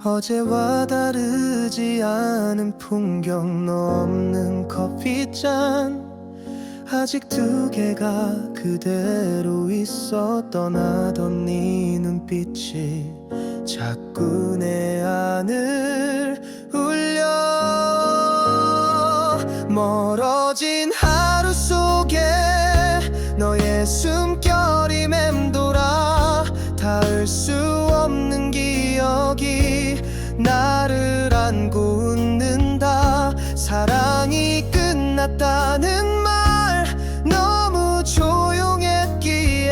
어제와 다르지 않은 풍경, 너 없는 커피잔 아직 두 개가 그대로 있어. 떠나던 네 눈빛이 자꾸 내 안을 울려. 멀어진 하루 속에 너의 숨결이 맴돌아. 닿을 수 없는 기억이 나를 안고 웃는다. 사랑이 끝났다는 말 너무 조용했기에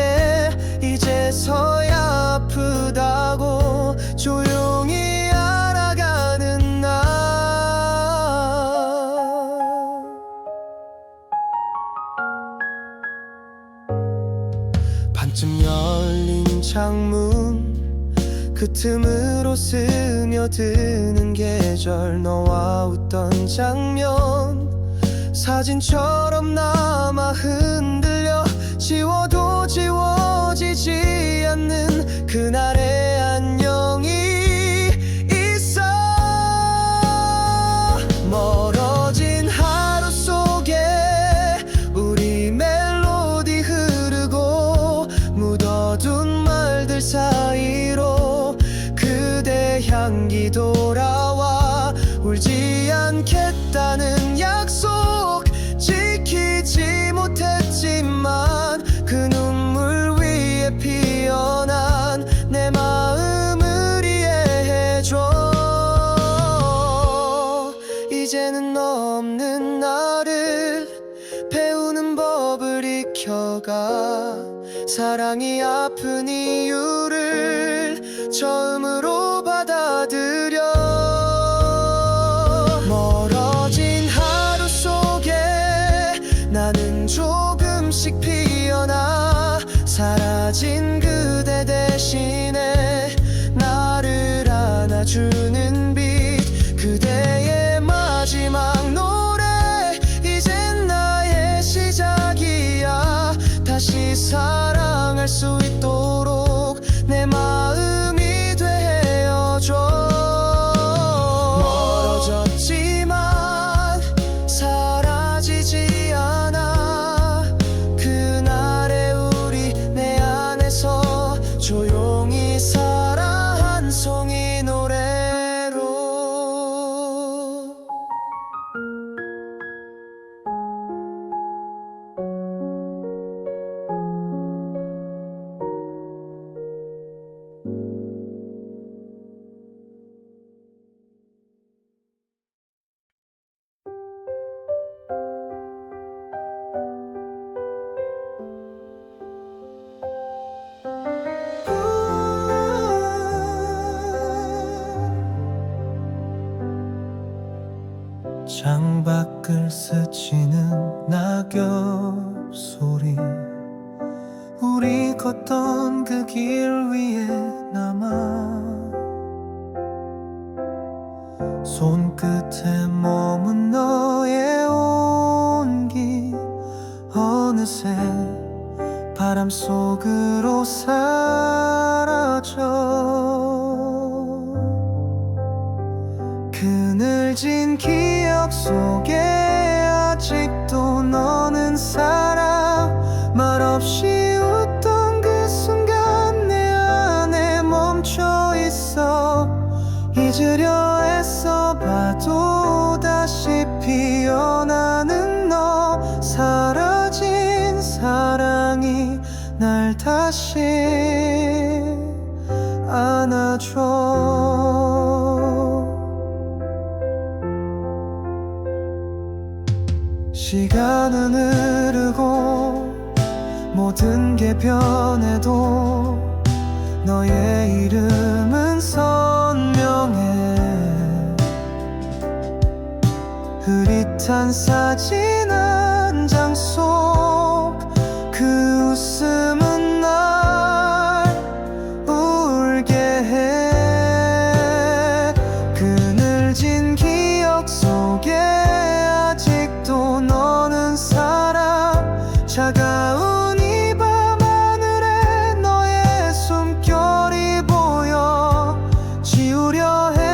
이제서야 아프다고 조용히 알아가는 나. 반쯤 열린 창문 그 틈으로 스며드는 계절, 너와 웃던 장면 사진처럼 남아 흔들려. 지워도 지워지지 않는 그날의 안녕이 있어. 멀어진 하루 속에 우리 멜로디 흐르고 묻어둔 말들 사이로 그대 향기 돌아와. 울지 않겠다는 약속 지키지 못했지만 그 눈물 위에 피어난 내 마음을 이해해줘. 이제는 너 없는 나를 배우는 법을 익혀가. 사랑이 아픈 이유를 처음으로 받아들여. 멀어진 하루 속에 나는 조금씩 피어나. 사라진 그대 대신에 나를 안아주는 빛, 그대의 마지막 노래. 이젠 나의 시작이야. 다시 사랑할 수 있도록 내 마음이 되어줘. 멀어졌지만 사라지지 않아. 그날의 우리 내 안에서 조용히 살아. 한 송이 노래로. 창밖을 스치는 낙엽 소리, 우리 걷던 그 길 위에 남아. 손끝에 머문 너의 온기 어느새 바람 속으로 사라져. 그늘진 기억 속에 아직도 너는 살아. 말없이 웃던 그 순간 내 안에 멈춰 있어. 잊으려 애써 봐도 다시 피어나는 너. 사라진 사랑이 날 다시 안아줘. 시간은 흐르고 모든 게 변해도 너의 이름은 선명해. 흐릿한 사진 한 장 속 그 웃음은 날 울게 해. 그늘진 기억 속에 아직도 너는 살아. 차가운 이 밤하늘에 너의 숨결이 보여. 지우려 해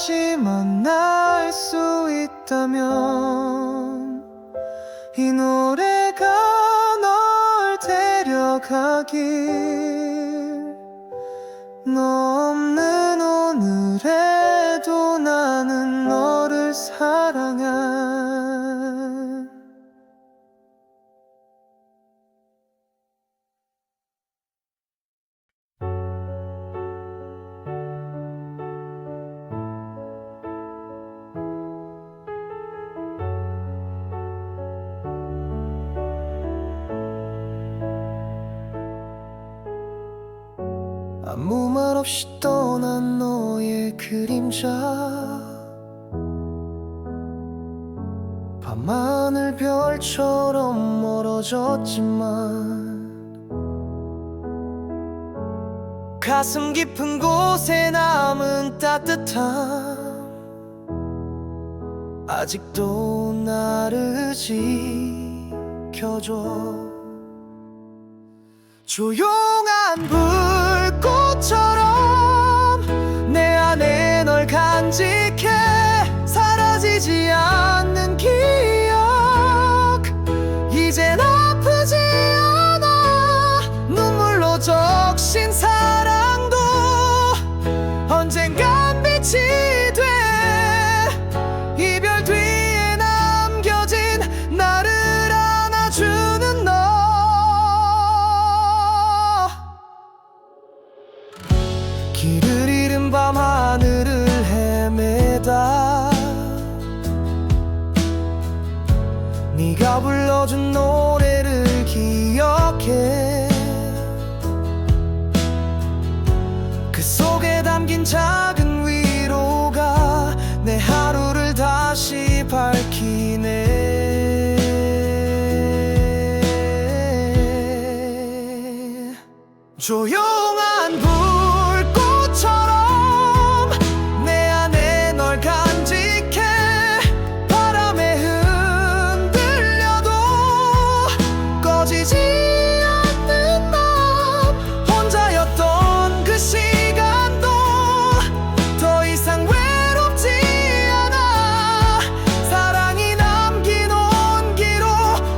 다시 만날 수 있다면 이 노래가 널 데려가길 너 없는 오늘에도 나는 너를 사랑해 아무 말 없이 떠난 너의 그림자 밤하늘 별처럼 멀어졌지만 가슴 깊은 곳에 남은 따뜻함 아직도 나를 지켜줘 조용한 불꽃처럼 내 안에 널 간직해 사라지지 않는 기억 이젠 아프지 않아 눈물로 적신 사랑도 언젠간 빛이 돼 이별 뒤에 남겨진 나를 안아주는 너 길을 잃은 밤 하늘을 헤매다 네가 불러준 노래를 기억해 그 속에 담긴 작은 위로가 내 하루를 다시 밝히네 조용한 불꽃처럼 내 안에 널 간직해 바람에 흔들려도 꺼지지 않는 맘 혼자였던 그 시간도 더 이상 외롭지 않아 사랑이 남긴 온기로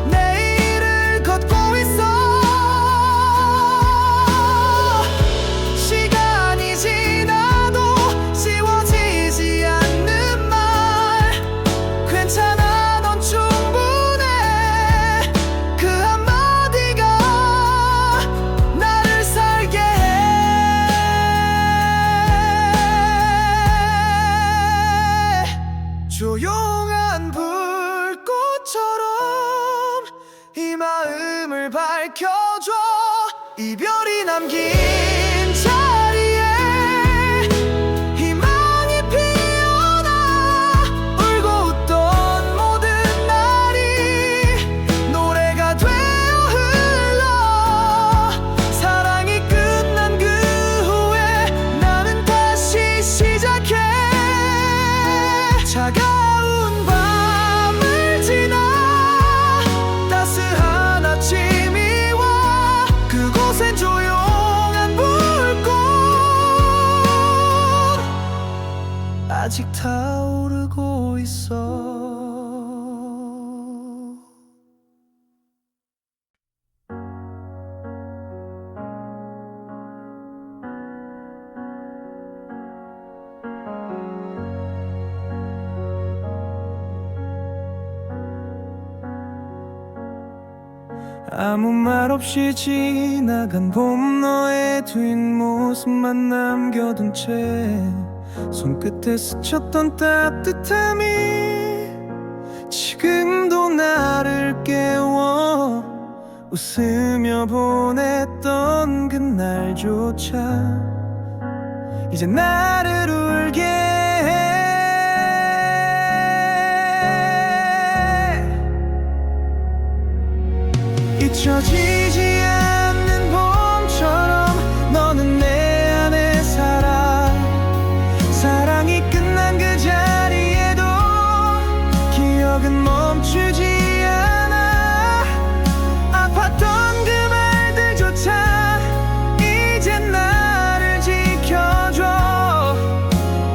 내일을 걷고 있어 시간이 지나도 지워지지 않는 말 괜찮아 넌 충분해 그 한마디가 나를 살게 해 조용한 불꽃처럼 이 마음을 밝혀줘 이별이 남긴 자리에 희망이 피어나 울고 웃던 모든 날이 노래가 되어 흘러 사랑이 끝난 그 후에 나는 다시 시작해 차가운 밤을 지나 따스한 아침이 와 그곳엔 조용한 불꽃 아직 타오르고 있어 아무 말 없이 지나간 봄 너의 뒷모습만 남겨둔 채 손끝에 스쳤던 따뜻함이 지금도 나를 깨워 웃으며 보냈던 그날조차 이제 나를 울게 해 잊혀지지 않는 봄처럼 너는 내 안에 살아 사랑이 끝난 그 자리에도 기억은 멈추지 않아 아팠던 그 말들조차 이젠 나를 지켜줘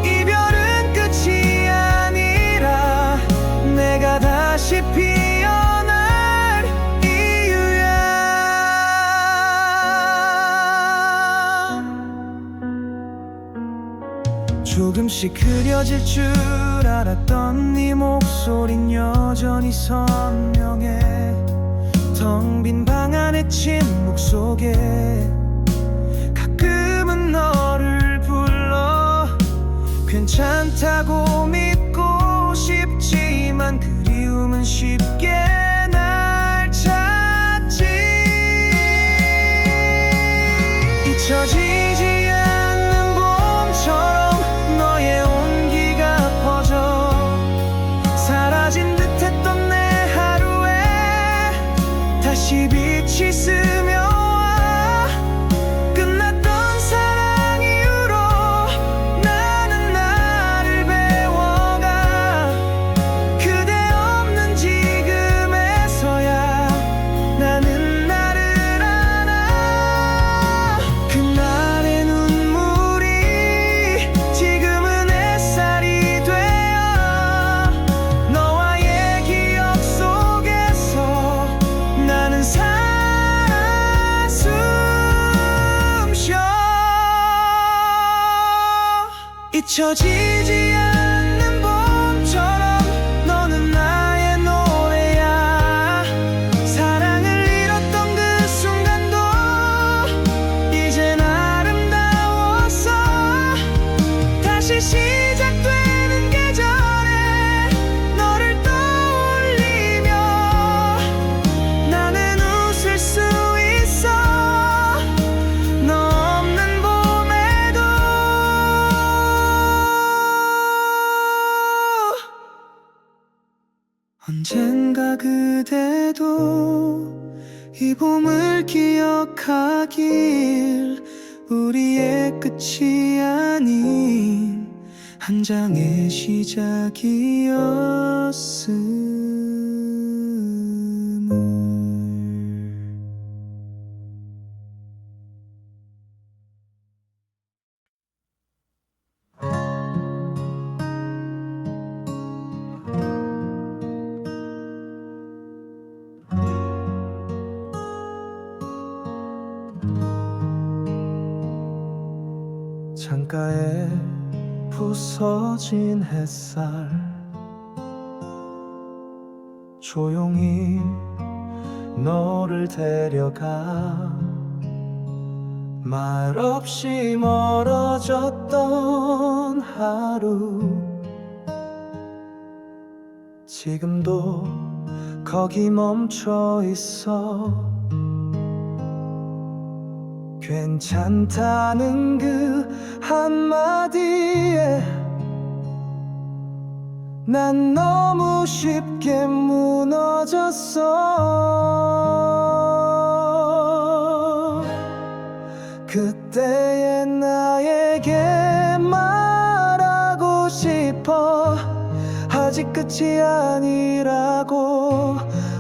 이별은 끝 다시 그려질 줄 알았던 네 목소린 여전히 선명해. 텅 빈 방 안의 침묵 속에 가끔은 너를 불러. 괜찮다고 믿고 싶지만 그리움은 쉽게 날 찾지. 잊혀지지 않는 봄처럼 너의 온기가 퍼져. 사라진 듯했던 내 하루에 다시 빛이 스며와. 끝났던 사랑 이후로 나는 나를 배워가. 그대 없는 지금에서야 나는 나를 알아. 그날의 눈물이 지금은 햇살이 되어 너와의 기억 속에서 나는 살아 숨쉬어. 잊혀지지 않는 봄처럼 너는 나의 노래야. 사랑을 잃었던 그 순간도 이젠 아름다웠어. 다시 시작되는 계절에 너를 떠올리며 나는 웃을 수 있어. 너 없는 봄에도. 언젠가 그대도 이 봄을 기억하길. 우리의 끝이 아닌 한 장의 시작이었음을. 창가에 부서진 햇살 조용히 너를 데려가. 말없이 멀어졌던 하루 지금도 거기 멈춰 있어. 괜찮다는 그 한마디에 난 너무 쉽게 무너졌어. 그때의 나에게 말하고 싶어. 아직 끝이 아니라고.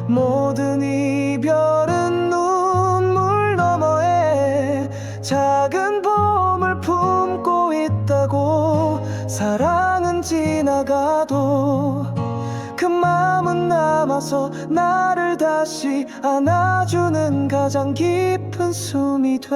모든 이별은 눈물 너머에 작은 봄을 품고 있다고. 사랑은 지나가도 그 마음은 남아서 나를 다시 안아주는 가장 깊은 숨이 돼.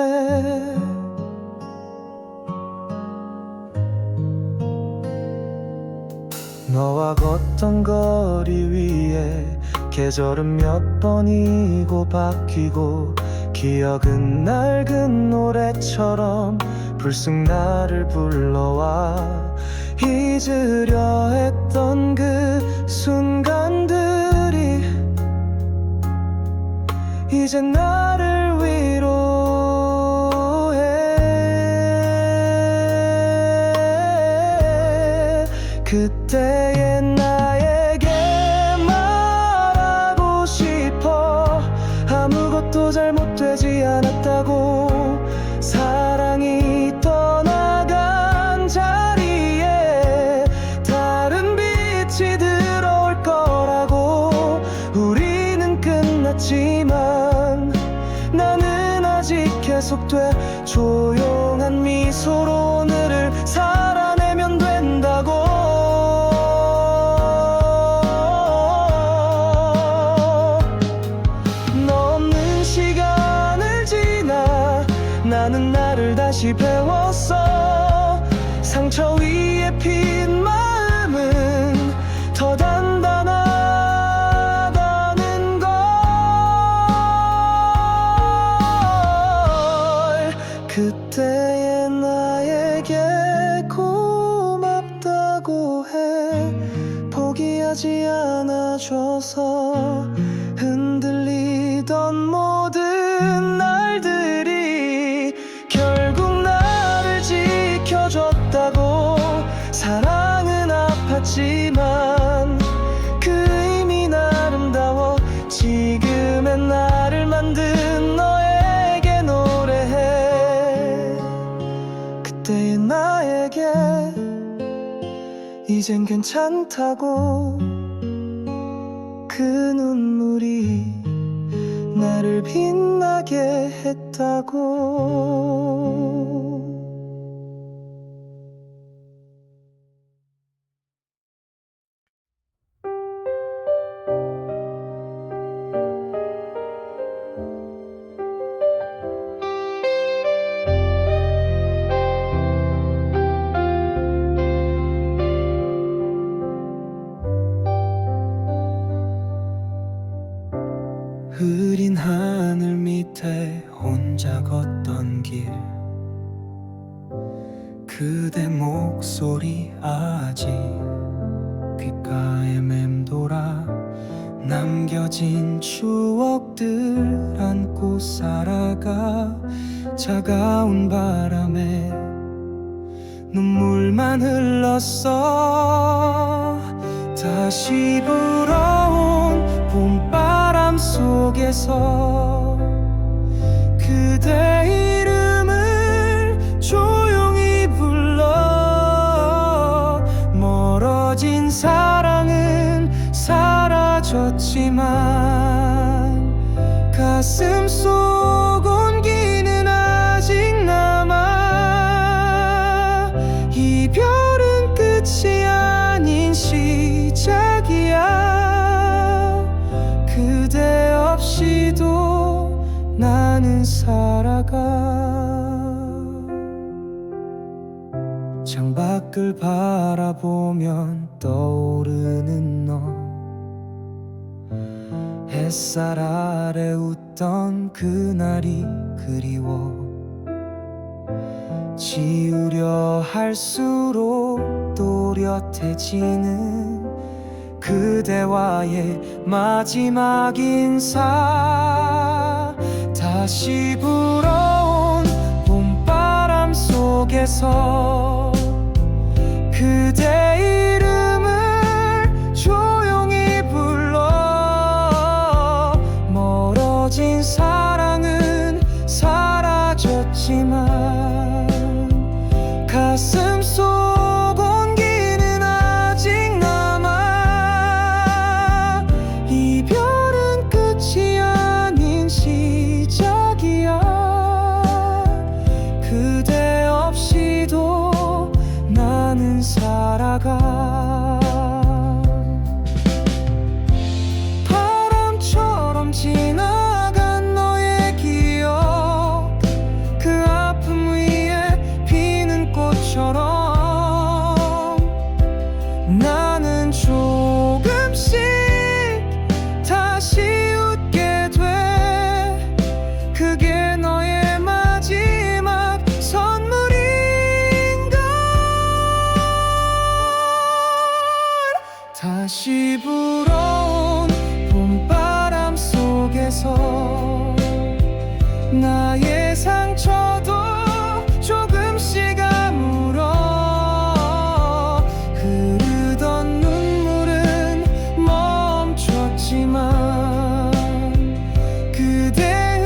너와 걷던 거리 위에 계절은 몇 번이고 바뀌고 기억은 낡은 노래처럼 불쑥 나를 불러와. 잊으려 했던 그 순간들이 이제 나를 위로해. 그때의 나에게 말하고 싶어. 아무것도 잘못되지 않았다고. 사랑이 떠나간 자리에 다른 빛이 들어올 거라고. 우리는 끝났지만 나는 아직 계속돼. 조용한 미소로 오늘을 살아내면 된다고. 나는 나를 다시 배웠어. 상처 위에 핀 마음은 더 단단하다는 걸. 그때의 나에게 고맙다고 해. 포기하지 않아줘서. 흔들리던 모든 날들이 결국 나를 지켜줬다고. 사랑은 아팠지만 그 의미는 아름다워. 지금의 나를 만든 너에게 노래해. 그때의 나에게 이젠 괜찮다고. 그 눈물이 나를 빛나게 했다고. 흐린 하늘 밑에 혼자 걷던 길. 그대 목소리 아직 귓가에 맴돌아. 남겨진 추억들 안고 살아가. 차가운 바람에 눈물만 흘렀어. 다시 불어온 봄바람 속에서 그대 이름을 조용히 불러. 멀어진 사랑은 사라졌지만 가슴 속 온기는 아직 남아. 이별은 끝이 아닌 시작이야. 그대 없이도 나는 살아가. 창밖을 바라보면 떠오르는 너. 햇살 아래 웃던 그날이 그리워. 지우려 할수록 또렷해지는 그대와의 마지막 인사. 다시 불어온 봄바람 속에서 그대 이름을 조용히 불러. 멀어진 사랑은 사라졌지만 가슴 속 온기는 아직 남아. 이별은 끝이 아닌 시작이야. 그대 없이도 나는 살아가. 바람처럼 지나간 너의 기억. 그 아픔 위에 피는 꽃처럼 나는 조금씩 다시 웃게 돼. 그게 너의 마지막 선물인걸. 다시 불어온 봄바람 속에서 나의 상처도 조금씩 아물어. 흐르던 눈물은 멈췄지만 그대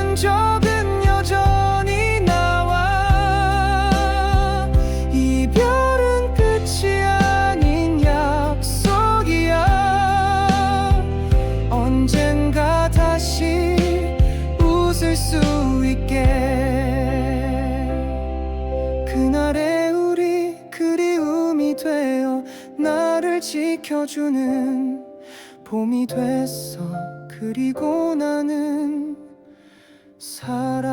흔적은 여전히 나와. 이별은 끝이 아닌 약속이야. 언젠가 다시 웃을 수 있게. 그날의 우리 그리움이 되어 나를 지켜주는 봄이 됐어. 그리고 나는 살아.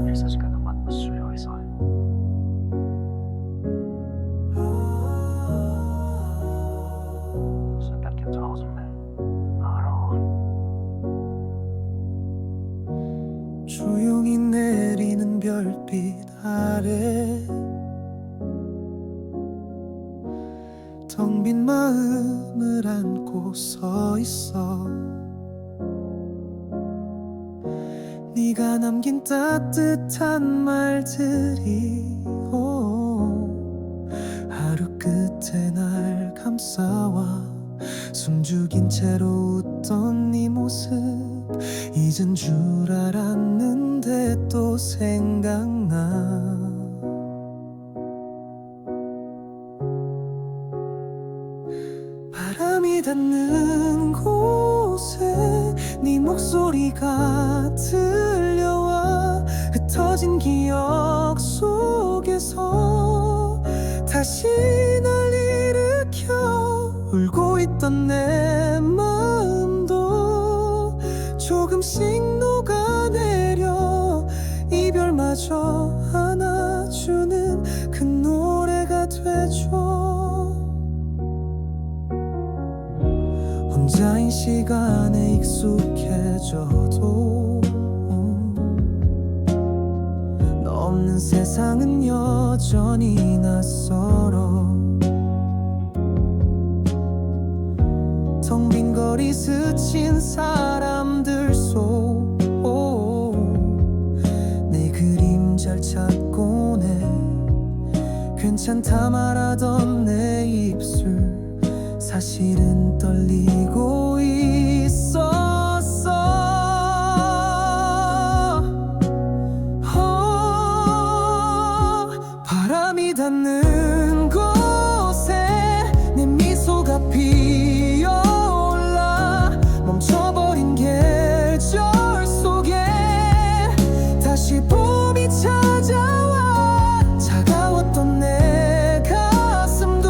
Et sache que demain nous sûr et certain. C'est pas quelque chose, mais alors. 조용히 내리는 별빛 아래 텅 빈 마음을 안고 서 있어. 네가 남긴 따뜻한 말들이 하루 끝에 날 감싸와. 숨죽인 채로 웃던 네 모습 잊은 줄 알았는데 또 생각나. 바람이 닿는 곳에 네 목소리가 들려와. 흩어진 기억 속에서 다시 날 일으켜. 울고 있던 내 마음도 조금씩 녹아내려 이별마저 안아주는 그 노래가 되죠. 혼자인 시간에 익숙해져도 너 없는 세상은 여전히 낯설어. 텅 빈 거리 스친 사람들 속 내 그림자를 찾곤 해. 괜찮다 말하던 내 입술 사실은 떨리고 있었어. 바람이 닿는 곳에 내 미소가 피어올라. 멈춰버린 계절 속에 다시 봄이 찾아와. 차가웠던 내 가슴도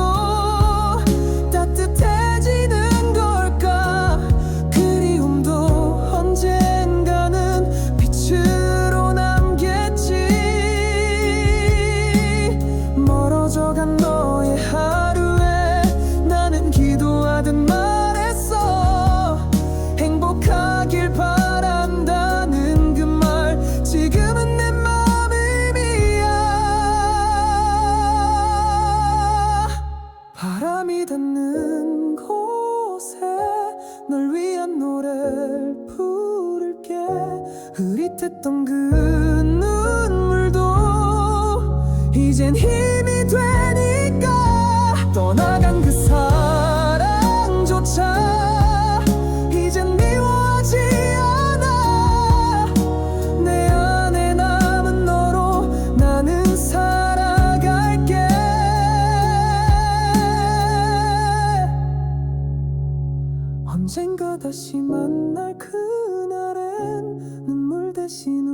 따뜻해지는 걸까. 그리움도 언젠가는 빛으로 남겠지. 멀어져간 너의 하루에 나는 기도하듯 말했어. 행복하길 바란다는 그 말 지금은 내 맘 의미야. 바람이 닿는 곳에 널 위한 노래를 부를게. 흐릿했던 그 눈물도 이젠 힘이 되니까. 떠나간 그 사랑조차 이젠 미워하지 않아. 내 안에 남은 너로 나는 살아갈게. 언젠가 다시 만날 그날엔 눈물 대신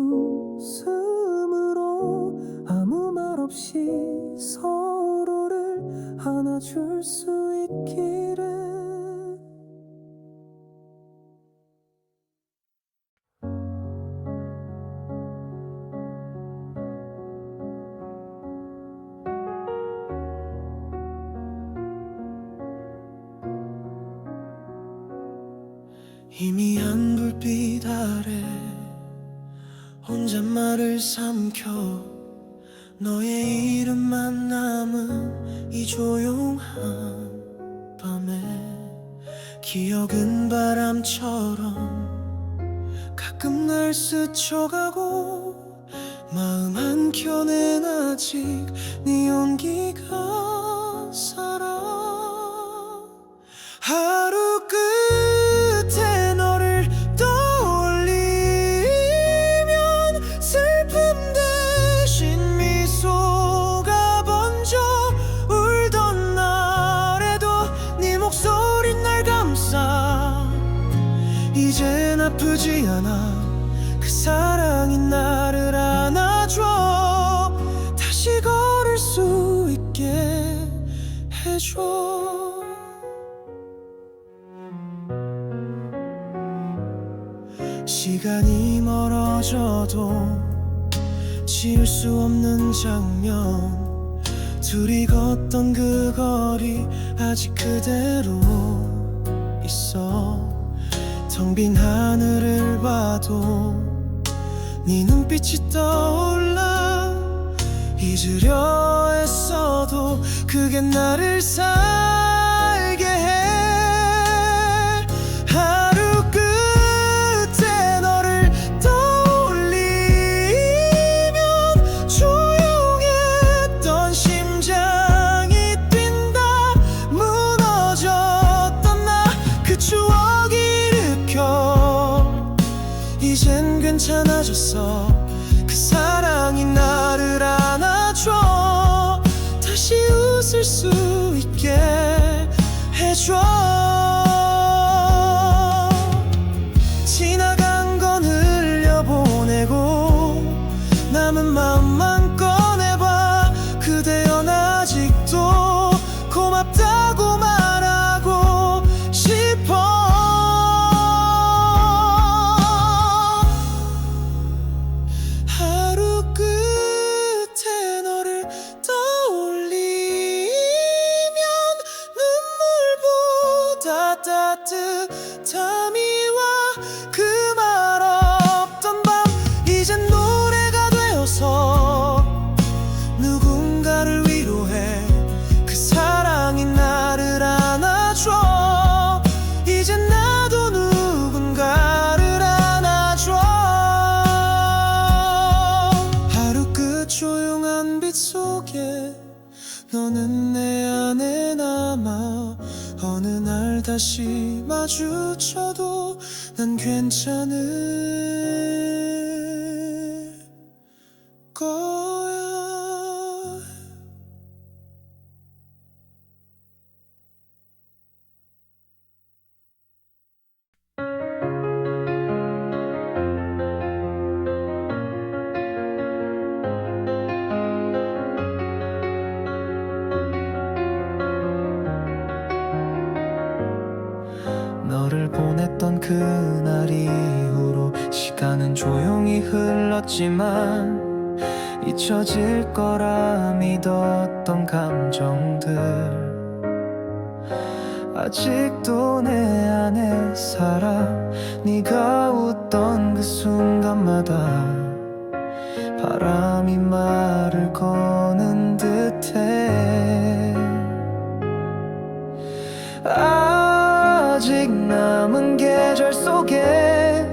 웃음으로 아무 말 없이 서로를 안아줄 수 있기를. 희미한 불빛 아래 혼잣말을 삼켜 너의 이름만 남은 이 조용한 밤에. 기억은 바람처럼 가끔 날 스쳐가고 마음 한켠엔 아직 네 온기가 살아. 하루 끝에 너를 떠올리면 슬픔 대신 미소가 번져. 울던 날에도 네 목소리 날 감싸. 이젠 아프지 않아. 그 사랑이 나를 안아줘. 다시 걸을 수 있게 해줘. 시간이 멀어져도 지울 수 없는 장면, 둘이 걷던 그 거리 아직 그대로 있어. 텅 빈 하늘을 봐도 네 눈빛이 떠올라. 잊으려 했어도 그게 나를 살게 해. 하루 끝에 너를 떠올리면 조용했던 심장이 뛴다. 무너졌던 나 그 추억 일으켜 이젠 괜찮아졌어. 그 사랑이 나를 안아줘. 다시 웃을 수 있게 해줘. 지나간 건 흘려보내고 남은 마음만 꺼내봐. 그대여 아직도 고맙다고 말하고 싶어. 하루 끝에 너를 떠올리면 눈물보다 따뜻함이 와. 그 말 없던 밤 이젠 노래가 되어서 누군가를 위로해. 그 사랑이 나를 안아줘. 이젠 나도 누군가를 안아줘. 하루 끝 조용한 빛 속에 너는 내 안에 남아. 어느 날 다시 마주쳐도 난 괜찮을 거야. 너를 보냈던 그날 이후로 시간은 조용히 흘렀지만 잊혀질 거라 믿었던 감정들 아직도 내 안에 살아. 네가 웃던 그 순간마다 바람이 말을 거는 듯해. 아직 남은 계절 속에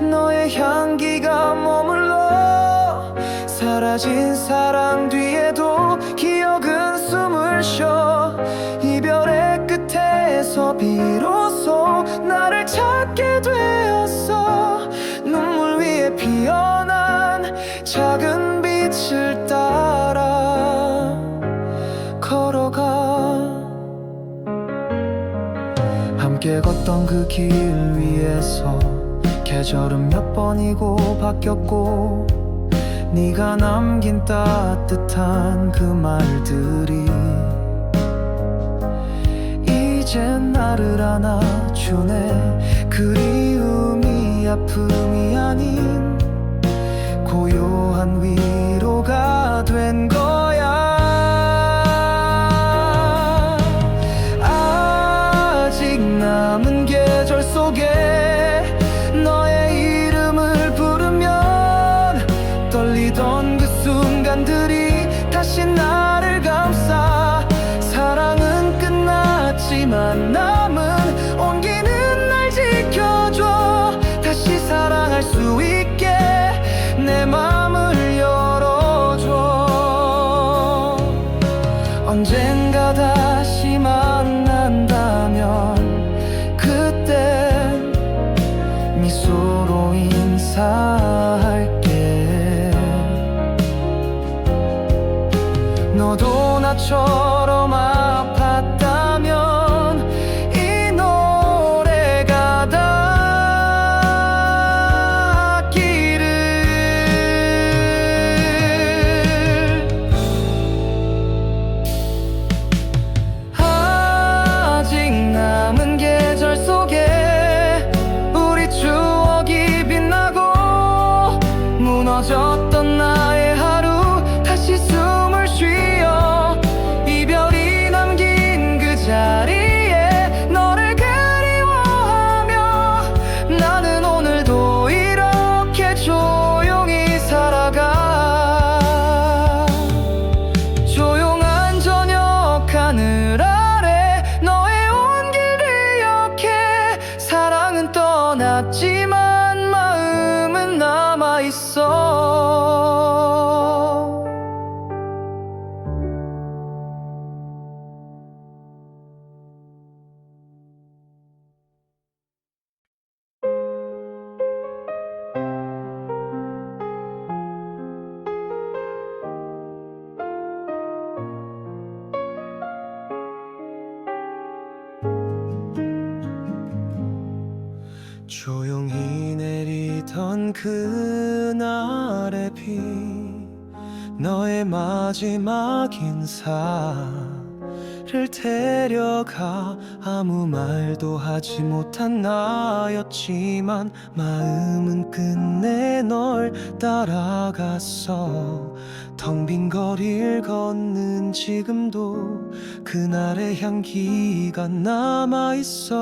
너의 향기가 머물러. 사라진 사랑 뒤에도 기억은 숨을 쉬어. 이별의 끝에서 비로소 나를 찾게 되었어. 눈물 위에 피어난 작은 빛을 따라 걸어가. 함께 걷던 그 길 위에서 계절은 몇 번이고 바뀌었고 네가 남긴 따뜻한 그 말들이 이젠 나를 안아주네. 그리움이 아픔이 아닌 고요한 위로가 된 거야. 남은 계절 속에 너의 이름을 부르면 떨리던 그 순간들이 다시 나를 감싸. 사랑은 끝났지만 남은 온기는 날 지켜줘. 다시 사랑할 수 있게 내 맘을 열어줘. 언젠가 다시 만난다면 미소로 인사할게. 너도 나처럼 아팠다면 이 노래가 닿기를. 아직 남은 계절 속에 우리 추억이 빛나고 무너졌던 나의 하루 그날의 비 너의 마지막 인사를 데려가 아무 말도 하지 못한 나였지만 마음은 끝내 널 따라갔어. 텅 빈 거리를 걷는 지금도 그날의 향기가 남아있어.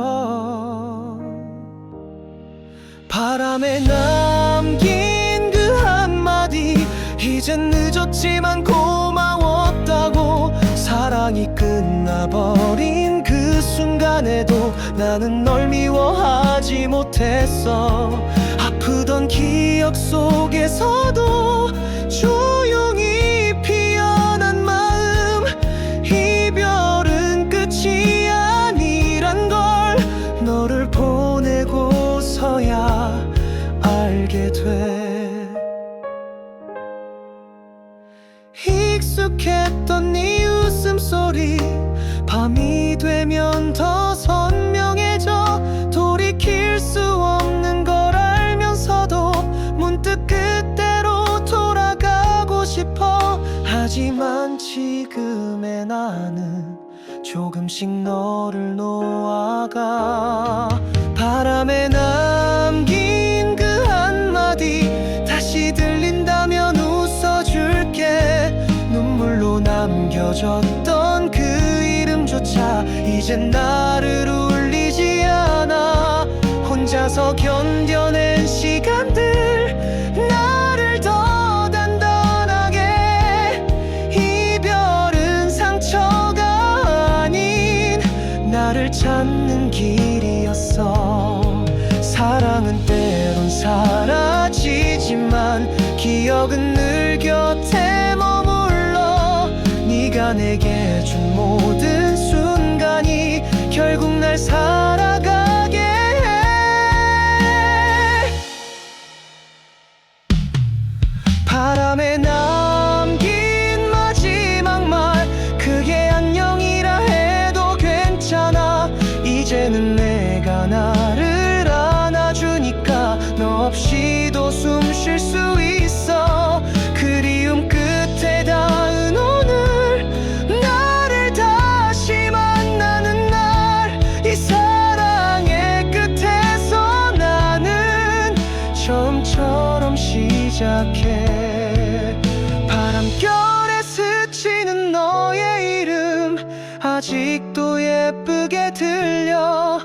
바람에 남긴 그 한마디 이젠 늦었지만 고마웠다고. 사랑이 끝나버린 그 순간에도 나는 널 미워하지 못했어. 아프던 기억 속에서도 조용히 피어난 마음, 이별은 끝이 아니란 걸 너를 보내고서야 알게 돼. 익숙했던 네 웃음소리 밤이 되면 더 선명해져. 돌이킬 수 없는 걸 알면서도 문득 그때로 돌아가고 싶어. 하지만 지금의 나는 조금씩 너를 놓아가. 바람에 남긴 그 한마디 다시 들린다면 웃어줄게. 눈물로 남겨졌던 그 이름조차 이젠 나를 울리지 않아. 혼자서 견뎌낸 시간들 나를 더 단단하게. 이별은 상처가 아닌 나를 찾는 길이었어. 사랑은 때론 사라지지만 기억은 늘 곁에 머물러. 네가 내게 준 모든 순간이 결국 날 살아가게 해. 바람에 남긴 마지막 말 그게 안녕이라 해도 괜찮아. 이제는 내가 나를 안아주니까 너 없이도 숨 쉴 수 있어. 그리움 끝에 닿은 오늘 나를 다시 만나는 날. 이 사랑의 끝에서 나는 처음처럼 시작해. 바람결에 스치는 너의 이름 아직도 예쁘게 들려.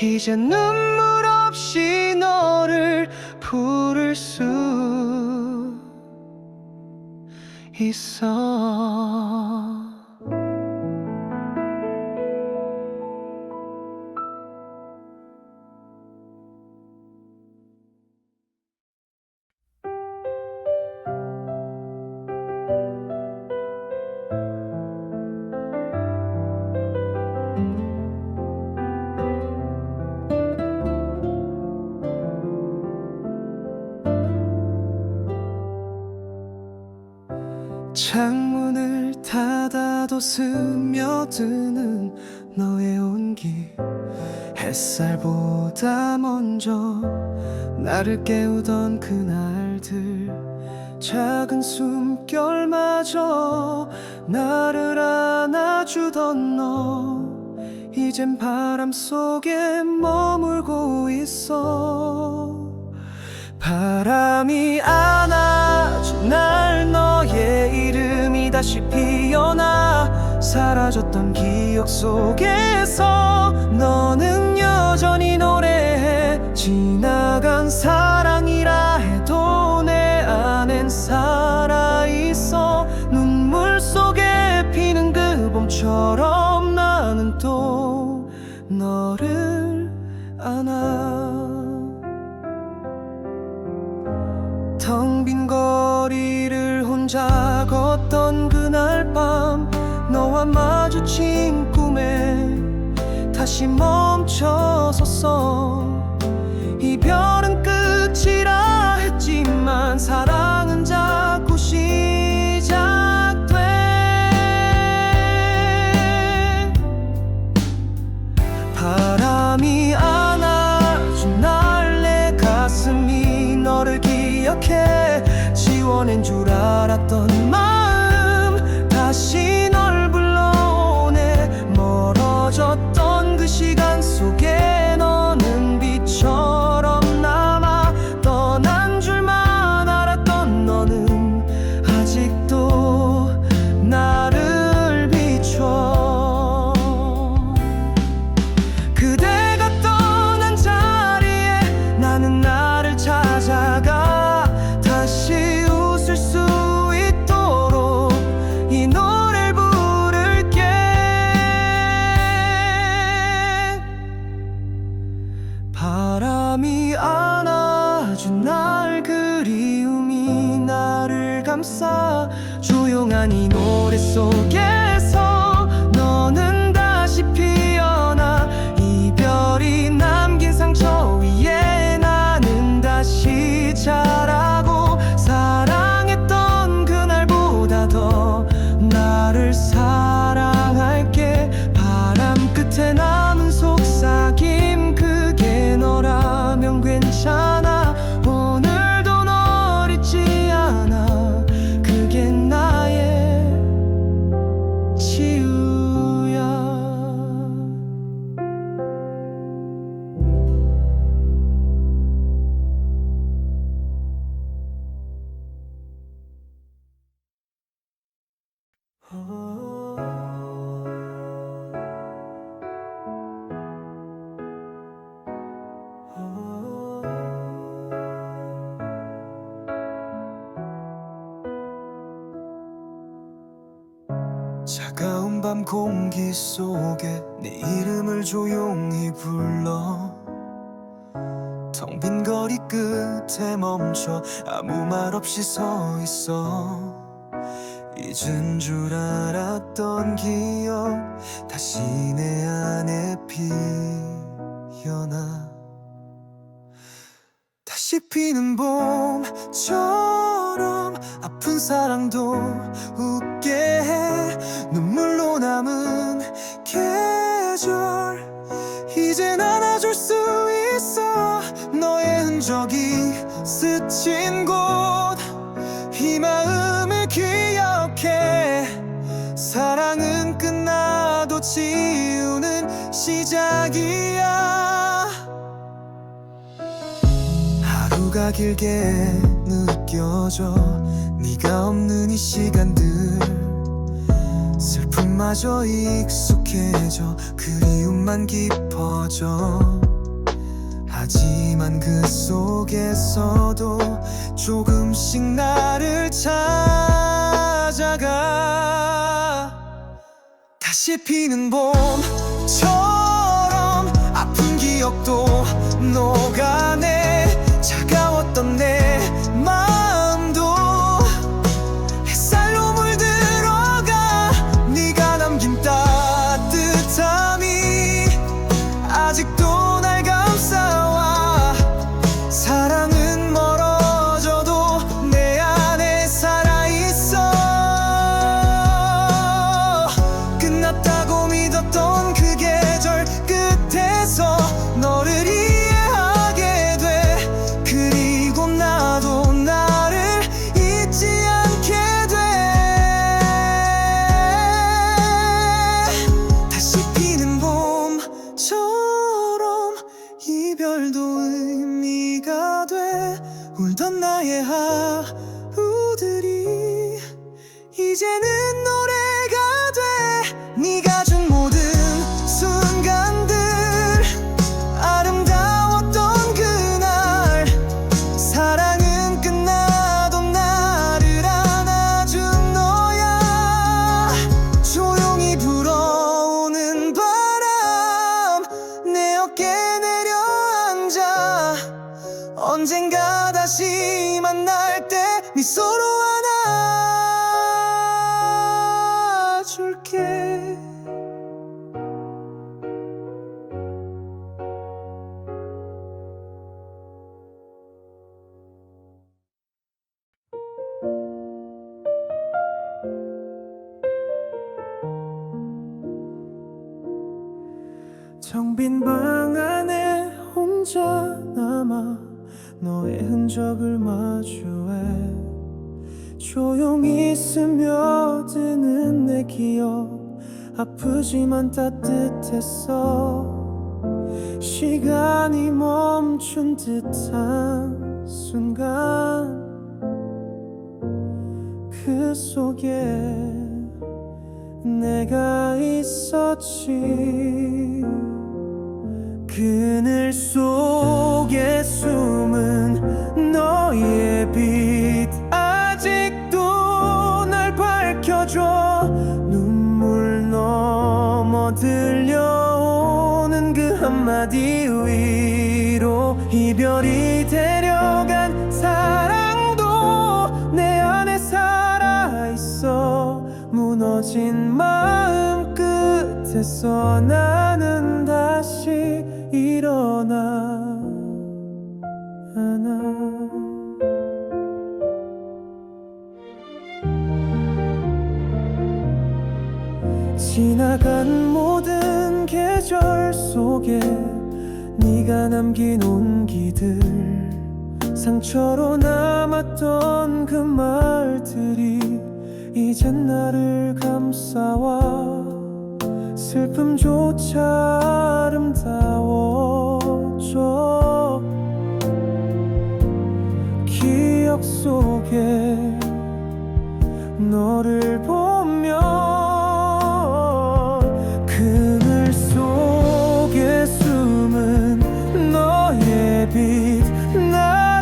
이제 눈물 없이 너를 부를 수 있어. 창문을 닫아도 스며드는 너의 온기. 햇살보다 먼저 나를 깨우던 그날들. 작은 숨결마저 나를 안아주던 너. 이젠 바람 속에 머물고 있어. 바람이 안아준 날 너의 이름이 다시 피어나. 사라졌던 기억 속에서 너는 여전히 노래해. 지나간 사랑이라 해도 내 안엔 살아있어. 눈물 속에 피는 그 봄처럼 나는 또 너를 안아. 텅 빈 거리를 혼자 걷던 그날 밤 너와 마주친 꿈에 다시 멈춰섰어. 이별은 끝이라 했지만 사랑은 자꾸 시작돼. 바람이 안아준 날 내 가슴이 너를 몰랐던 마음 다시 널 불러오네. 멀어졌던 그 시간 속에 너는 빛처럼 남아. 떠난 줄만 알았던 너는 아직도 나를 비춰. 그대가 떠난 자리에 나는 나를 찾아가 다시 웃을 수 있도록 이 노래를 부를게. 바람이 안아준 날 그리움이 나를 감싸. 조용한 이 노래 속에서 너는 다시 피어나. 이별이 남긴 상처 위에 나는 다시 자라고. 사랑했던 그날보다 더 나를 사랑할게. 바람 끝에 남은 속삭임 그게 너라면 괜찮아. 오늘도 널 잊지 않아. 그게 나의 치유야. 차가운 밤 공기 속에 내 이름을 조용히 불러. 텅 빈 거리 끝에 멈춰 아무 말 없이 서 있어. 잊은 줄 알았던 기억 다시 내 안에 피어나. 다시 피는 봄처럼 아픈 사랑도 웃게 해. 눈물로 남은 계절 이젠 안아줄 수 있어. 너의 흔적이 스친 곳 이 마음을 기억해. 사랑은 끝나도 지우는 시작이야. 하루가 길게 느껴져. 네가 없는 이 시간들 슬픔마저 익숙해져. 그리움만 깊어져. 하지만 그 속에서도 조금씩 나를 찾아가. 다시 피는 봄처럼 아픈 기억도 녹아내. 차가웠던 내 마음도 햇살로 물들어가. 네가 남긴 따뜻함이 아직도 날 감싸와. 사랑은 멀어져도 내 안에 살아있어. 끝났다고 믿었던 그 계절 끝에서 너를 이해하게 돼. 그리고 나도 나를 잊지 않게 돼. 다시 피는 봄처럼 이별도 의미가 돼. 울던 나의 하루들이 이제는 노래가 돼. 네가 준 모든 순간들 아름다웠던 그날. 사랑은 끝나도 나를 안아준 너야. 조용히 불어오는 바람 내 어깨에 내려앉아. 언젠가 다시 만날 때 네 손으로 안아줄게. 텅 빈 방 안에 혼자 남아 너의 흔적을 마주해. 조용히 스며드는 내 기억 아프지만 따뜻했어. 시간이 멈춘 듯한 순간 그 속에 내가 있었지. 그늘 속에 숨은 너의 빛 아직도 날 밝혀줘. 눈물 넘어 들려오는 그 한마디 위로 이별이 데려간 사랑도 내 안에 살아있어. 무너진 마음 끝에서 나는 다시 일어나 지나간 모든 계절 속에 네가 남긴 온기들, 상처로 남았던 그 말들이 이젠 나를 감싸와 슬픔조차 아름다워져. 기억 속에 너를 보면 그늘 속에 숨은 너의 빛 날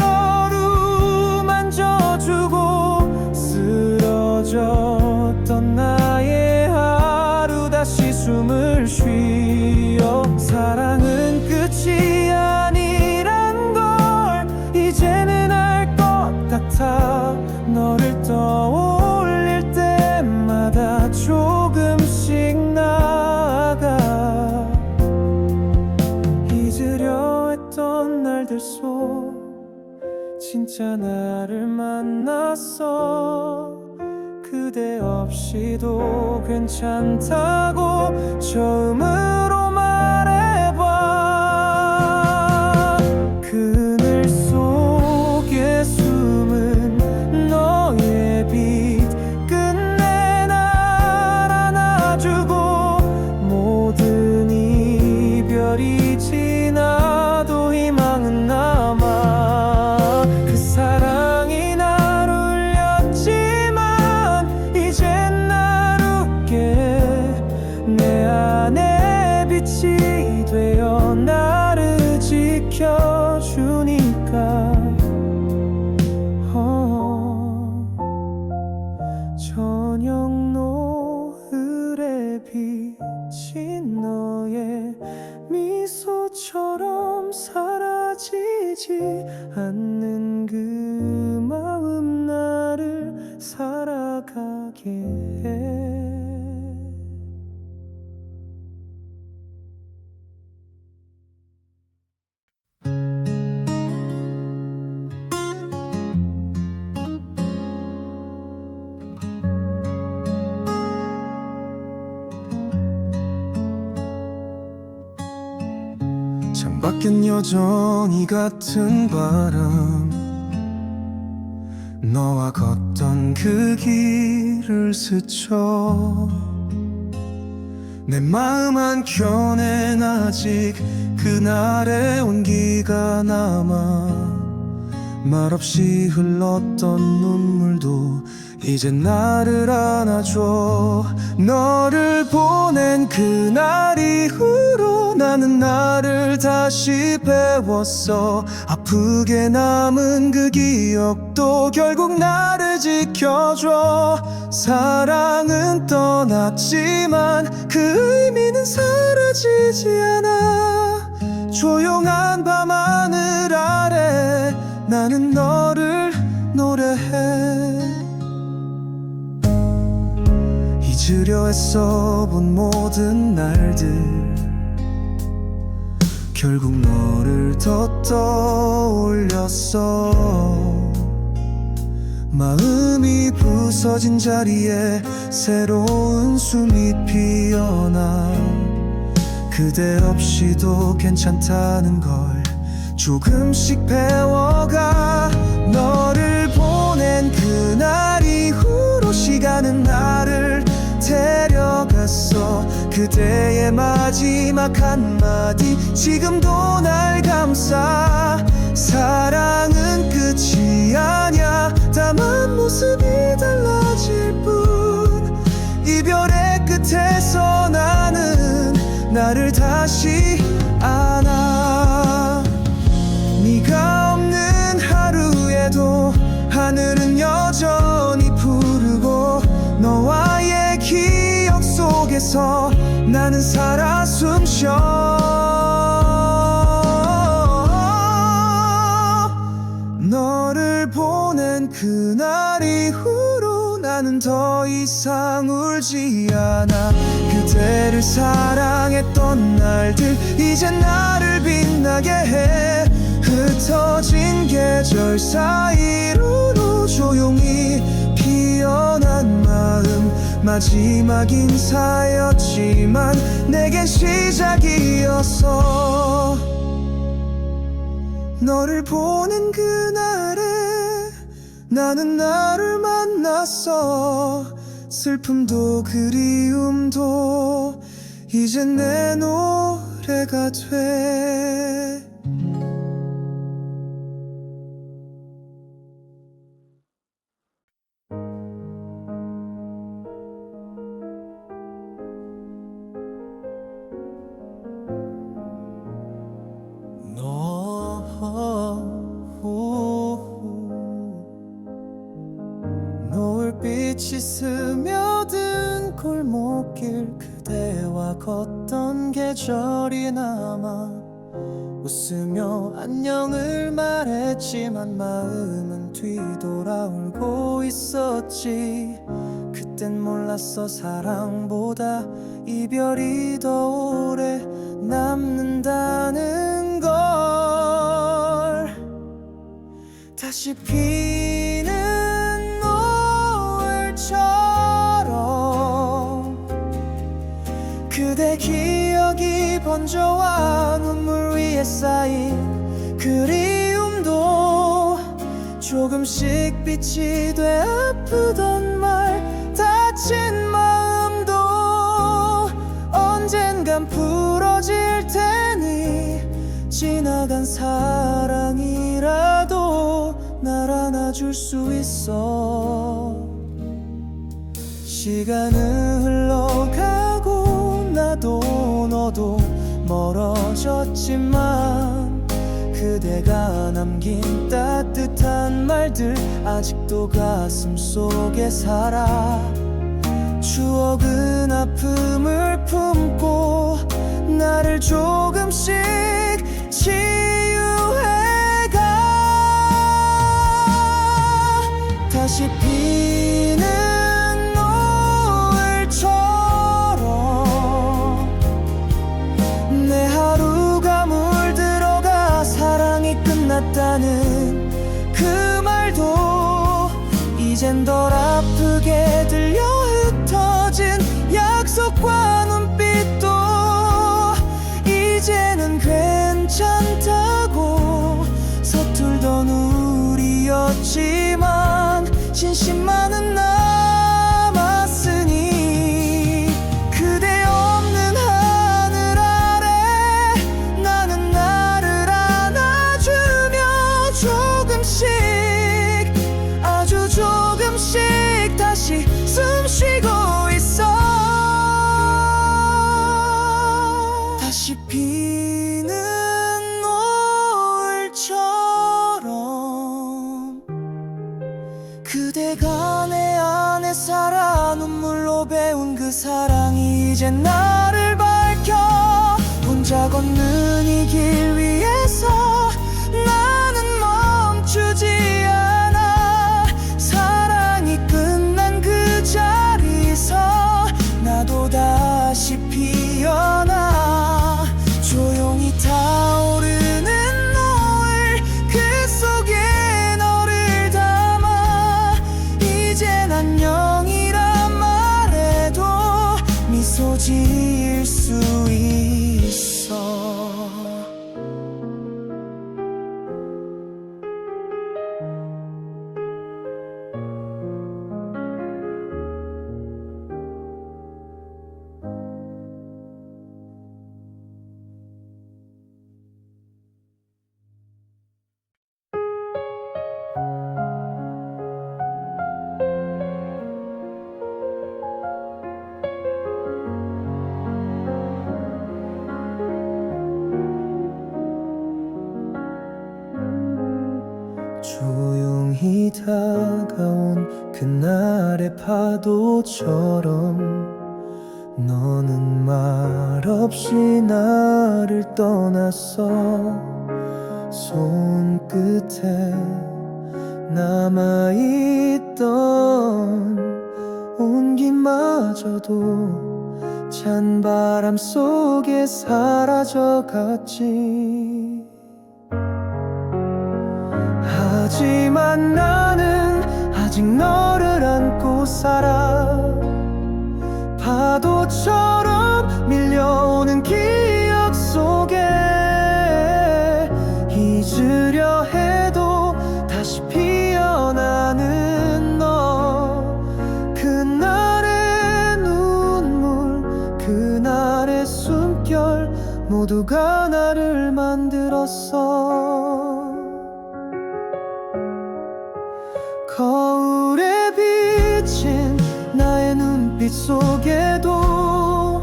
어루만져주고 쓰러졌던 나의 하루 다시 숨을 쉬어. 사랑은 끝이 아니란 걸 이제는 알 것 같아. 너를 떠올릴 때마다 조금씩 나아가. 잊으려 했던 날들 속 진짜 나를 만났어. 그대 없이도 괜찮다고 처음으로 말해봐. 그늘 속에 숨은 너의 빛 끝내 날 안아주고. 모든 이별이 지나도 희망은 남아. 그 사랑이 날 울렸지만 이젠 날 웃게 내 안에 빛이 되어 나를 지켜주니까. 저녁 노을에 비친 너의 미소처럼 사라지지 않는 그 마음 나를 살아가게 해. 창밖엔 여전히 같은 바람. 너와 걷던 그 길을 스쳐. 내 마음 한켠엔 아직 그날의 온기가 남아. 말없이 흘렀던 눈물도 이제 나를 안아줘. 너를 보낸 그날 이후로 나는 나를 다시 배웠어. 아프게 남은 그 기억도 결국 나를 지켜줘. 사랑은 떠났지만 그 의미는 사라지지 않아. 조용한 밤하늘 아래 나는 너를 노래해. 잊으려 애써 본 모든 날들 결국 너를 더 떠올렸어. 마음이 부서진 자리에 새로운 숨이 피어나. 그대 없이도 괜찮다는 걸 조금씩 배워가. 너를 보낸 그날 이후 시간은 나를 데려갔어. 그대의 마지막 한마디 지금도 날 감싸. 사랑은 끝이 아냐, 다만 모습이 달라질 뿐. 이별의 끝에서 나는 나를 다시 안아. 네가 없는 하루에도 하늘은 여전히 푸르고, 너와의 기억 속에서 나는 살아 숨쉬어. 너를 보낸 그날 이후로 나는 더 이상 울지 않아. 그대를 사랑했던 날들 이제 나를 빛나게 해. 흩어진 계절 사이로 조용히 피어난 마음. 마지막 인사였지만 내겐 시작이었어. 너를 보낸 그날에 나는 나를 만났어. 슬픔도 그리움도 이제 내 노래가 돼. 노을빛이 스며든 골목길, 그대와 걷던 계절이 남아. 웃으며 안녕을 말했지만 마음은 뒤돌아 울고 있었지. 그땐 몰랐어, 사랑보다 이별이 더 오래 남는다는 걸. 다시 피는 노을처럼 그대 기억이 번져와 눈물 위에 쌓인 그리움도 조금씩 빛이 돼. 아프던 말, 다친 마음도 언젠간 풀어질 테니 지나간 사랑이라도 날 안아줄 수 있어. 시간은 흘러가고 나도 너도 멀어졌지만 그대가 남긴 따뜻한 말들 아직도 가슴 속에 살아. 추억은 아픔을 품고 나를 조금씩 치유해가. 다시 피는 노을처럼 내 하루가 물들어가 사랑이 끝났다는 그 말도 이젠 덜 아프게 들려. 흩어진 약속과 눈빛도 이제는 괜찮다고. 서툴던 우리였지만 진심만은 남았으니 그대 없는 하늘 아래 나는 나를 안아주며 조금씩 아주 조금씩 다시 숨쉬고 있어. 다시 피는 노을처럼 그대가 내 안에 살아. 눈물로 배운 그 사랑이 이제 나를 밝혀. 혼자 걷는 이 길 위에서 나는 멈추지 않아. 사랑이 끝난 그 자리에서 나도 다시 피어나. 조용히 타오르는 노을 그 속에 너를 담아. 이젠 안녕이란 말해도 미소 지을 수 있어. 그날의 파도처럼 너는 말없이 나를 떠났어. 손끝에 남아있던 온기마저도 찬바람 속에 사라져갔지. 하지만 나는 아직 너를 안고 살아. 파도처럼 밀려오는 기억 속에 잊으려 해도 다시 피어나는 너. 그날의 눈물, 그날의 숨결 모두가 나를 만들었어. 거울에 비친 나의 눈빛 속에도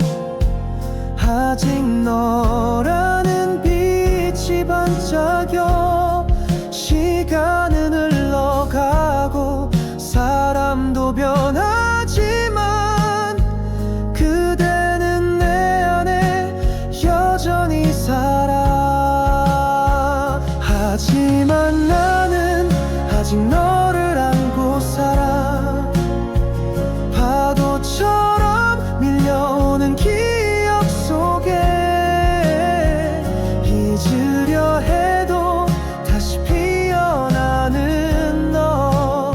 아직 너라는 빛이 반짝여. 시간은 흘러가고 사람도 변하지만 그대는 내 안에 여전히 살아. 하지만 나는 아직 너를 안고 살아. 파도처럼 밀려오는 기억 속에 잊으려 해도 다시 피어나는 너.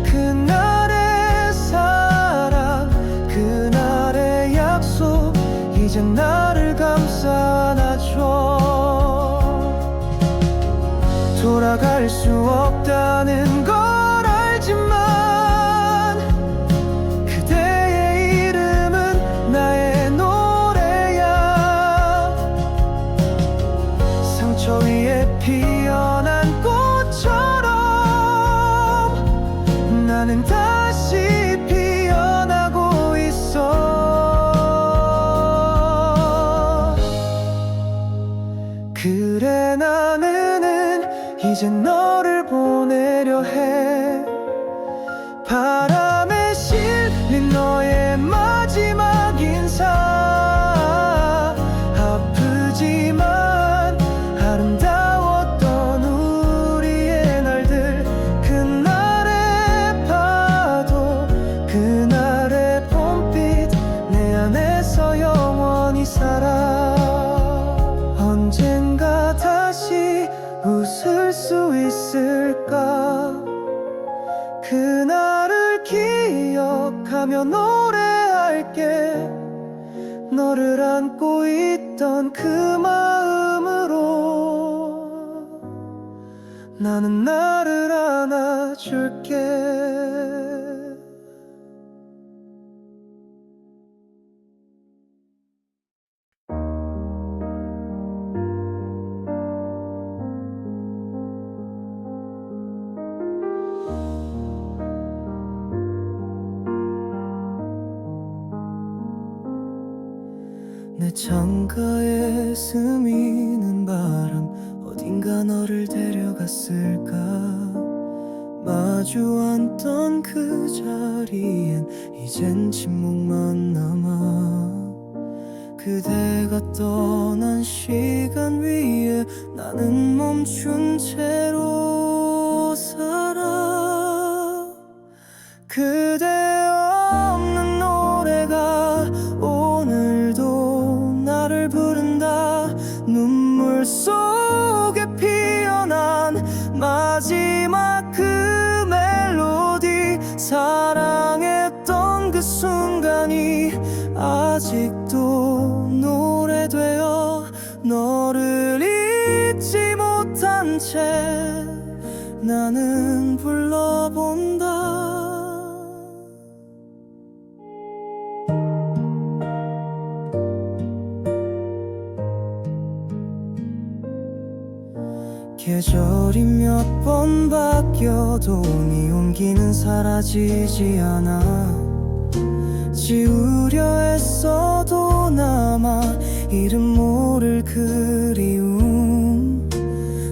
그날의 사랑, 그날의 약속 이젠 나를 감싸나줘. 돌아갈 수 없다는 걸 알지만 그대의 이름은 나의 노래야. 상처 위에 피어난 꽃처럼 나는 다시 피어나고 있어. 그래 나는 이젠 너를 보내려 해. 바람에 실린 너의 마지막 인사. 아프지만 아름다웠던 우리의 날들. 그날의 파도, 그날의 봄빛 내 안에서 영원히 살아. 언젠가 다시 웃을 수 있을까? 그날을 기억하며 노래할게. 너를 안고 있던 그 마음으로 나는 나를 안아줄게. 내 창가에 스미는 바람 어딘가 너를 데려갔을까. 마주 앉던 그 자리엔 이젠 침묵만 남아. 그대가 떠난 시간 위에 나는 멈춘 채로 살아. 그대 없는 노래가 오늘도 나를 부른다. 눈물 속에 피어난 마지막 그 멜로디. 사랑했던 그 순간이 아직도 노래되어 너를 잊지 못한 채 나는 불러본다. 계절이 몇 번 바뀌어도 네 온기는 사라지지 않아. 지우려 애써도 남아 이름 모를 그리움.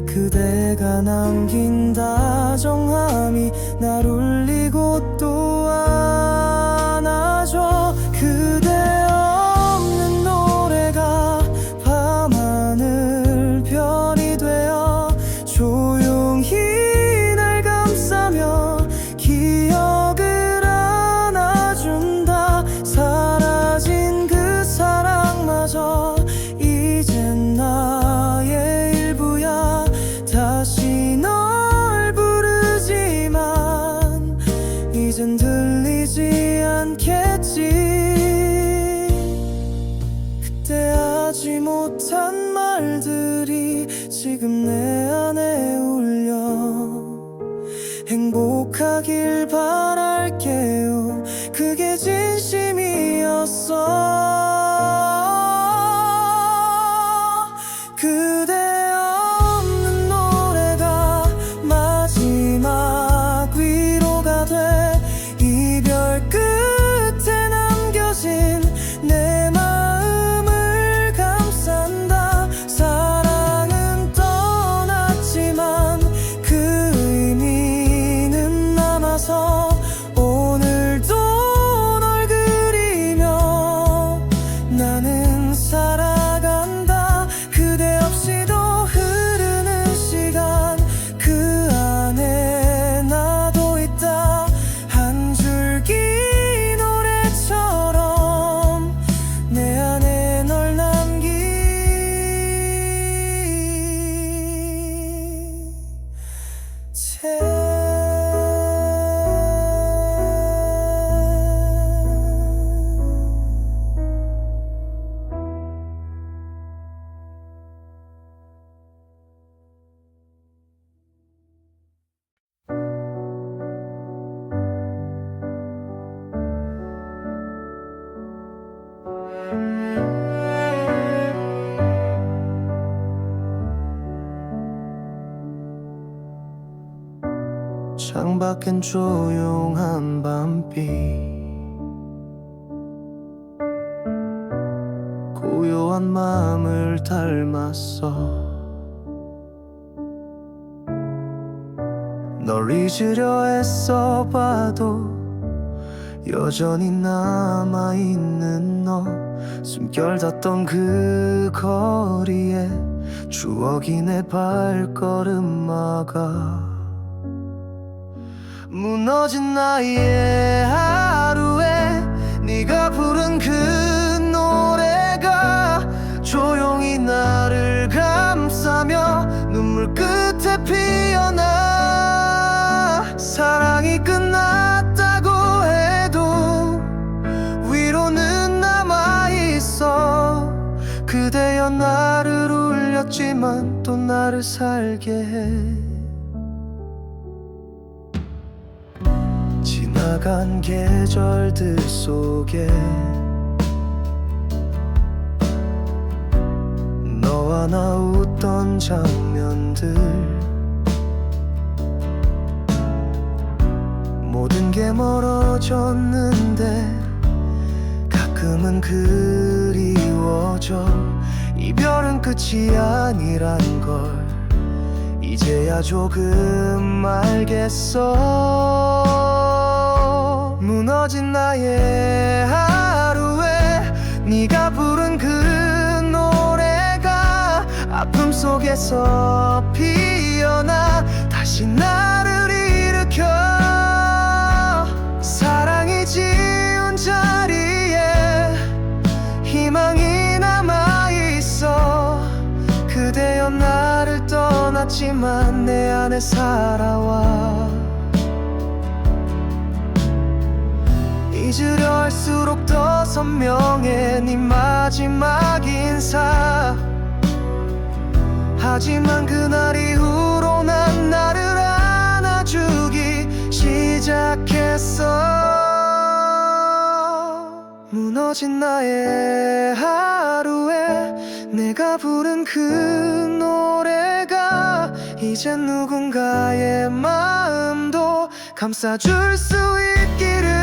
그대가 남긴 다정함이 날 울리고 또 지금 내 안에 울려. 행복하길 바랄게요. 그게 진심이었어. 그대 없는 노래가 마지막 위로가 돼. 이별 끝에 남겨진 내 마음을 감싼다. 사랑은 떠났지만 그 의미는 남아서 오늘도 널 그리며 나는 살아간다. 그대 없이도 흐르는 시간 그 안에 나도 있다. 한 줄기 노래처럼 내 안에 널 남긴 채. 창밖엔 조용한 밤비. 고요한 마음을 닮았어. 널 잊으려 애써 봐도 여전히 남아있는 너. 숨결 닿던 그 거리에 추억이 내 발걸음 막아. 무너진 나의 하루에 네가 부른 그 노래가 조용히 나를 감싸며 눈물 끝에 피어나. 사랑이 끝났다고 해도 위로는 남아있어. 그대여 나를 울렸지만 또 나를 살게 해. 지나간 계절들 속에 너와 나 웃던 장면들. 모든 게 멀어졌는데 가끔은 그리워져. 이별은 끝이 아니란 걸 이제야 조금 알겠어. 무너진 나의 하루에 네가 부른 그 노래가 아픔 속에서 피어나 다시 나를 일으켜. 사랑이 지운 자리에 희망이 남아있어. 그대여 나를 떠났지만 내 안에 살아와. 잊으려 할수록 더 선명해 네 마지막 인사. 하지만 그날 이후로 난 나를 안아주기 시작했어. 무너진 나의 하루에 내가 부른 그 노래가 이젠 누군가의 마음도 감싸줄 수 있기를.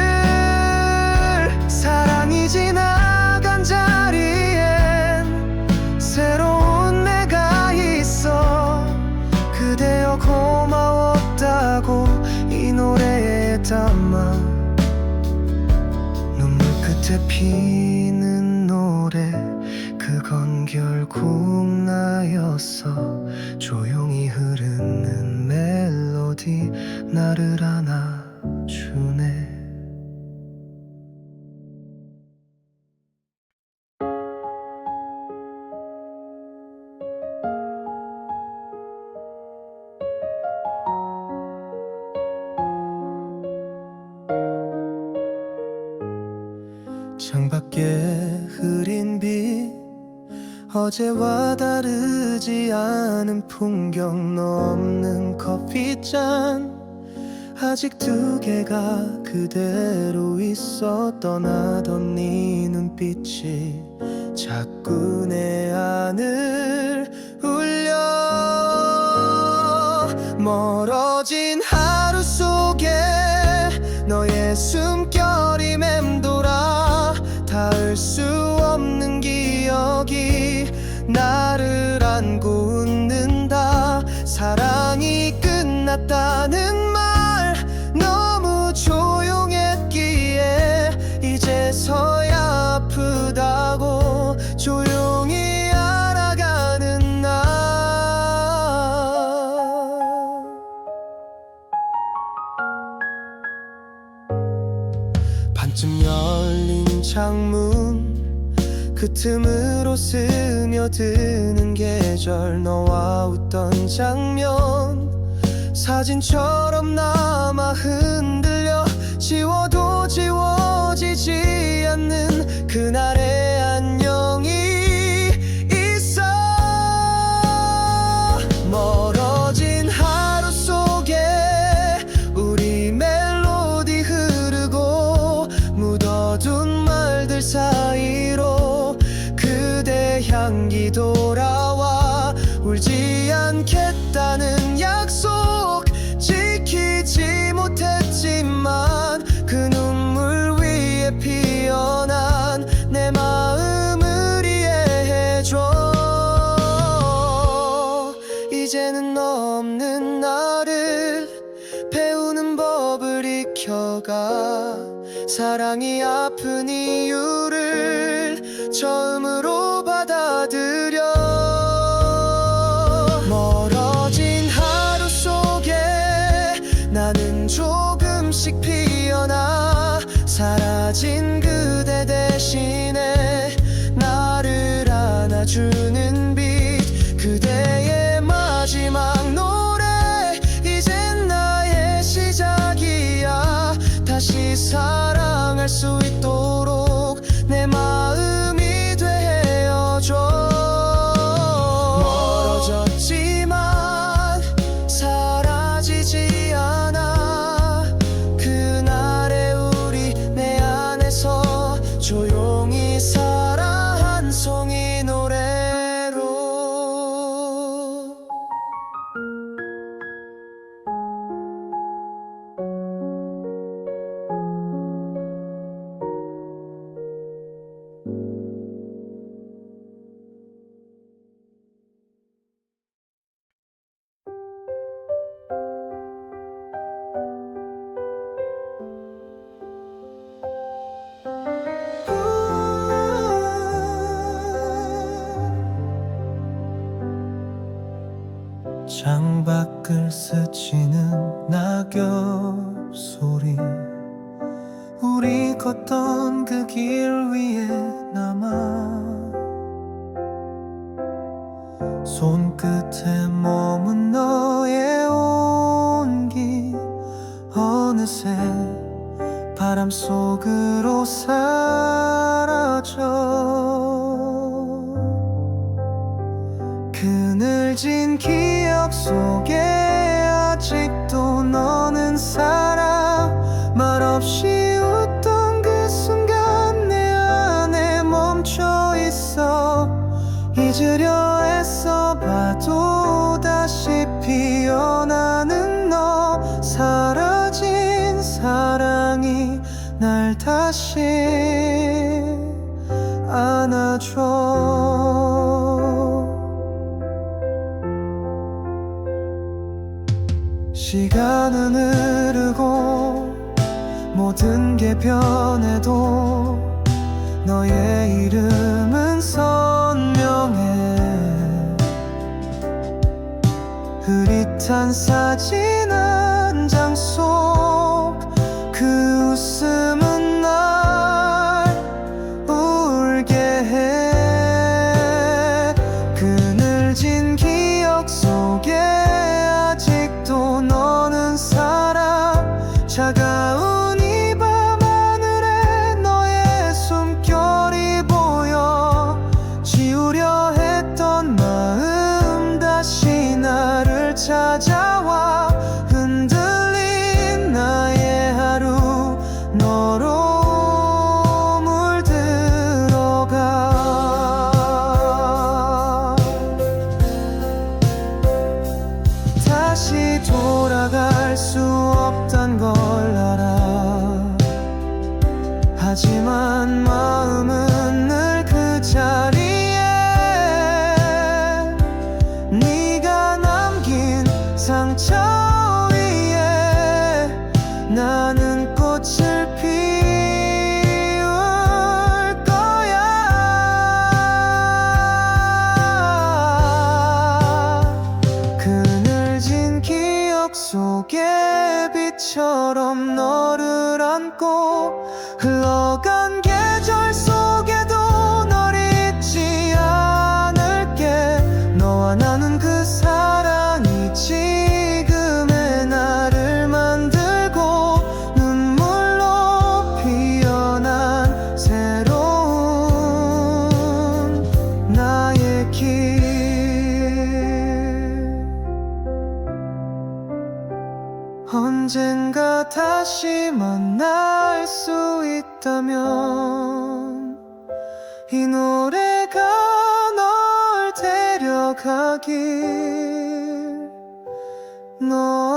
사랑이 지나간 자리엔 새로운 내가 있어. 그대여 고마웠다고 이 노래에 담아. 눈물 끝에 피는 노래 그건 결국 나였어. 조용히 흐르는 멜로디 나를 안아주네. 창밖에 흐린 빛 어제와 다르지 않은 풍경, 너 없는 커피잔 아직 두 개가 그대로 있어. 떠나던 네 눈빛이 자꾸 내 안을 울려. 멀어진 하루 속에 너의 숨결이 맴돌아. 닿을 수 없는 기억이 나를 안고 웃는다. 사랑이 끝났다는 말 너무 조용했기에 이제서야 아프다고 조용히 알아가는 나. 반쯤 열린 창문 그 틈으로 스며드는 계절, 너와 웃던 장면 사진처럼 남아 흔들려. 지워도 지워지지 않는 그날의 안녕이 있어. 멀어진 하루 속에 우리 멜로디 흐르고 묻어둔 말들 사이로 그대 향기 돌아와. 울지 않겠다는 약속 지키지 못했지만 그 눈물 위에 피어난 내 마음을 이해해줘. 이제는 너 없는 나를 배우는 법을 익혀가. 사랑이 아픈 이유를 처음으로 받아들여. 멀어진 하루 속에 나는 조금씩 피어나. 사라진 그대 대신에 나를 안아주는 빛, 그대의 마지막 노래. 이젠 나의 시작이야. 다시 사랑할 수 있도록 내 마음이 되어줘. 멀어졌지만 사라지지 않아. 그날의 우리 내 안에서 조용히 살아. 한 송이 노래로. 창밖을 스치는 낙엽 소리, 우리 걷던 그 길 위에 남아. 손끝에 머문 너의 온기 어느새 바람 속으로 사라져. 그늘진 기억 속에 아직도 너는 살아. 말없이 웃던 그 순간 내 안에 멈춰 있어. 잊으려 애써 봐도 다시 피어나는 너. 사라진 사랑이 날 다시 안아줘. 시간은 흐르고 모든 게 변해도 너의 이름은 선명해. 흐릿한 사진 한 장 속 그 웃음은 날 울게 해. 그늘진 기억 속에 아직도 너는 살아. 차가운 이 밤하늘에 너의 숨결이 보여. 지우려 해 하지만 마음은 늘 그 자리에. 네가 남긴 상처 위에 나는 꽃을 피울 거야. 그늘진 기억 속에 빛처럼 너를 안고 흘러간 계절 속에도 널 잊지 않을게. 너와 나는 그 사랑이 지금의 나를 만들고 눈물로 피어난 새로운 나의 길. 언젠가 다시 만날 수 있다면 이 노래가 널 데려가길. 너